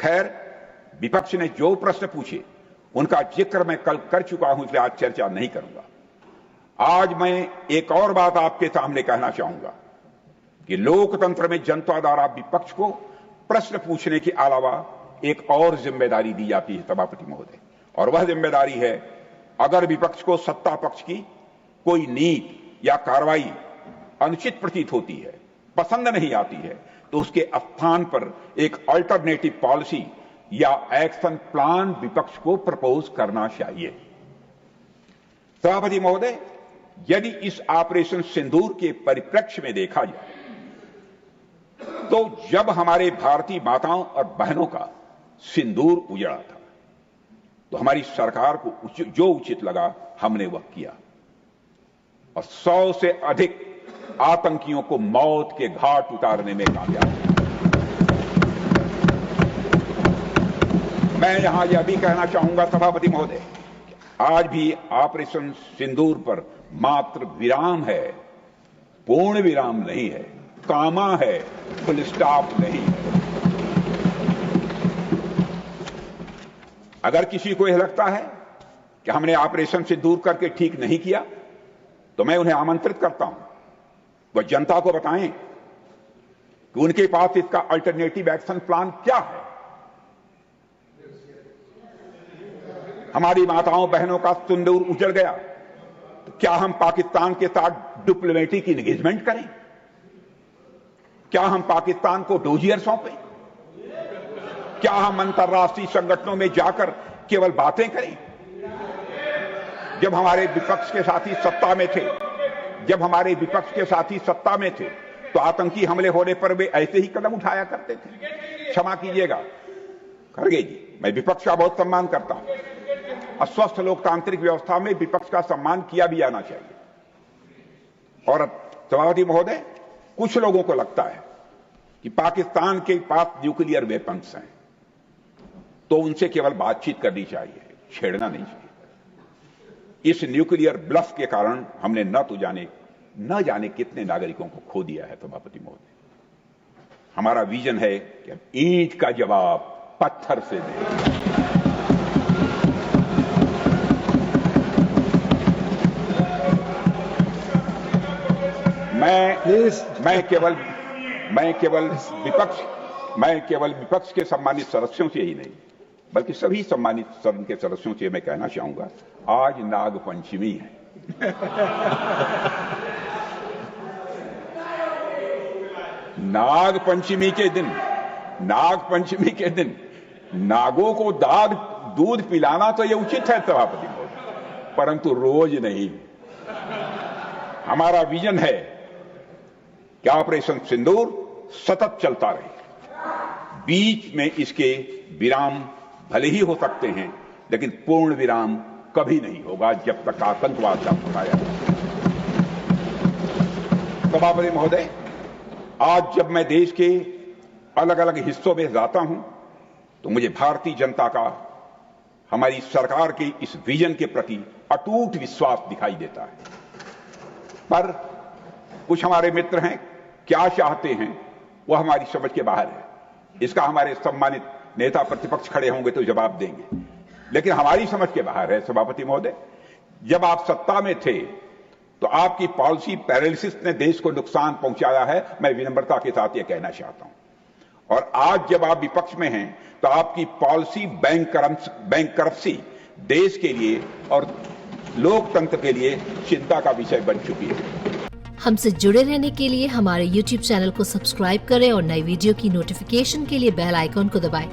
खैर, विपक्ष ने जो प्रश्न पूछे उनका जिक्र मैं कल कर चुका हूं, इसलिए आज चर्चा नहीं करूंगा। आज मैं एक और बात आपके सामने कहना चाहूंगा कि लोकतंत्र में जनता द्वारा विपक्ष को प्रश्न पूछने के अलावा एक और जिम्मेदारी दी जाती है सभापति महोदय, और वह जिम्मेदारी है, अगर विपक्ष को सत्ता पक्ष की कोई नीति या कार्रवाई अनुचित प्रतीत होती है, पसंद नहीं आती है, तो उसके स्थान पर एक अल्टरनेटिव पॉलिसी या एक्शन प्लान विपक्ष को प्रपोज करना चाहिए। सभापति महोदय, यदि इस ऑपरेशन सिंदूर के परिप्रेक्ष्य में देखा जाए तो जब हमारे भारतीय माताओं और बहनों का सिंदूर उजड़ा था तो हमारी सरकार को जो उचित लगा हमने वह किया, और 100 से अधिक आतंकियों को मौत के घाट उतारने में कामयाब हुआ। मैं यहां यह भी कहना चाहूंगा सभापति महोदय, आज भी ऑपरेशन सिंदूर पर मात्र विराम है, पूर्ण विराम नहीं है, कामा है, फुल स्टॉप नहीं है। अगर किसी को यह लगता है कि हमने ऑपरेशन सिंदूर करके ठीक नहीं किया, तो मैं उन्हें आमंत्रित करता हूं, वह जनता को बताएं कि उनके पास इसका अल्टरनेटिव एक्शन प्लान क्या है। हमारी माताओं बहनों का सिंदूर उजड़ गया, तो क्या हम पाकिस्तान के साथ डिप्लोमेटिक इंगेजमेंट करें? क्या हम पाकिस्तान को डोजियर सौंपें? क्या हम अंतर्राष्ट्रीय संगठनों में जाकर केवल बातें करें? जब हमारे विपक्ष के साथी सत्ता में थे, तो आतंकी हमले होने पर वे ऐसे ही कदम उठाया करते थे। क्षमा कीजिएगा खड़गे जी, मैं विपक्ष का बहुत सम्मान करता हूं, और स्वस्थ लोकतांत्रिक व्यवस्था में विपक्ष का सम्मान किया भी जाना चाहिए। और सभापति महोदय, कुछ लोगों को लगता है कि पाकिस्तान के पास न्यूक्लियर वेपन्स हैं, तो उनसे केवल बातचीत करनी चाहिए, छेड़ना नहीं चाहिए। इस न्यूक्लियर ब्लफ के कारण हमने न जाने कितने नागरिकों को खो दिया है सभापति महोदय। हमारा विजन है कि ईंट का जवाब पत्थर से दें। मैं केवल विपक्ष के सम्मानित सदस्यों से ही नहीं, बल्कि सभी सम्मानित सदन के सदस्यों से मैं कहना चाहूंगा, आज नागपंचमी है। नागपंचमी के दिन नागों को दूध पिलाना तो यह उचित है सभापति महोदय, परंतु रोज नहीं। हमारा विजन है कि ऑपरेशन सिंदूर सतत चलता रहे, बीच में इसके विराम भले ही हो सकते हैं, लेकिन पूर्ण विराम कभी नहीं होगा जब तक आतंकवाद का फैलाया जाए। सभापति महोदय, आज जब मैं देश के अलग अलग हिस्सों में जाता हूं, तो मुझे भारतीय जनता का हमारी सरकार के इस विजन के प्रति अटूट विश्वास दिखाई देता है। पर कुछ हमारे मित्र हैं, क्या चाहते हैं वह हमारी समझ के बाहर है। इसका हमारे सम्मानित नेता प्रतिपक्ष खड़े होंगे तो जवाब देंगे, लेकिन हमारी समझ के बाहर है सभापति महोदय। जब आप सत्ता में थे तो आपकी पॉलिसी पैरालिसिस ने देश को नुकसान पहुंचाया है, मैं विनम्रता के साथ यह कहना चाहता हूं। और आज जब आप विपक्ष में हैं तो आपकी पॉलिसी बैंक करप्सी देश के लिए और लोकतंत्र के लिए चिंता का विषय बन चुकी है। हमसे जुड़े रहने के लिए हमारे YouTube चैनल को सब्सक्राइब करें और नई वीडियो की नोटिफिकेशन के लिए बेल आइकॉन को दबाएं।